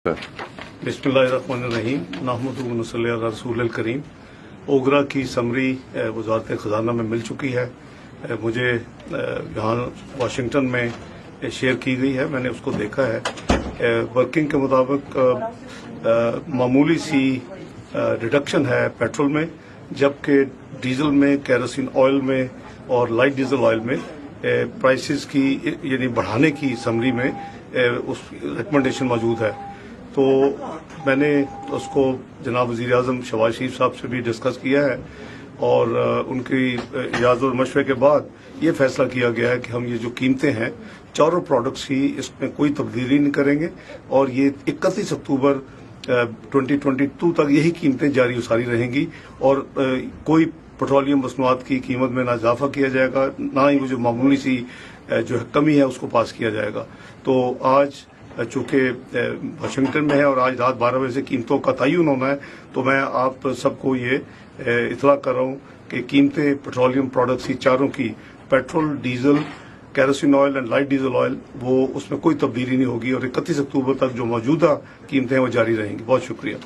बिस्मिल्लाहिर्रहमानिर्रहीम नहमदुहु व नसल्ली अला रसूलिल करीम। ओगरा की समरी वज़ारत ख़ज़ाना में मिल चुकी है। मुझे यहाँ वाशिंगटन में शेयर की गई है, मैंने उसको देखा है। वर्किंग के मुताबिक मामूली सी रिडक्शन है पेट्रोल में, जबकि डीजल में, केरोसिन ऑयल में और लाइट डीजल ऑयल में प्राइसेस की यानी बढ़ाने की समरी में उस रिकमेंडेशन मौजूद है। तो मैंने उसको जनाब वज़ीर-ए-आज़म शहबाज शरीफ साहब से भी डिस्कस किया है और उनकी इजाज़त और मशवरे के बाद ये फैसला किया गया है कि हम ये जो कीमतें हैं चारों प्रोडक्ट्स की, इसमें कोई तब्दीली नहीं करेंगे और ये 31 अक्टूबर 2022 तक यही कीमतें जारी सारी रहेंगी और कोई पेट्रोलियम मसनूआत की कीमत में ना इजाफा किया जाएगा, ना ही वो जो मामूली सी जो है कमी है उसको पास किया जाएगा। तो आज चूँकि वाशिंगटन में है और आज रात 12 बजे से कीमतों का तयन होना है, तो मैं आप सबको ये इतला कर रहा हूँ कि कीमतें पेट्रोलियम प्रोडक्ट्स की चारों की, petrol, diesel, kerosene oil and light diesel oil, वो उसमें कोई तब्दीली नहीं होगी और 31 अक्टूबर तक जो मौजूदा कीमतें हैं वो जारी रहेंगी। बहुत शुक्रिया।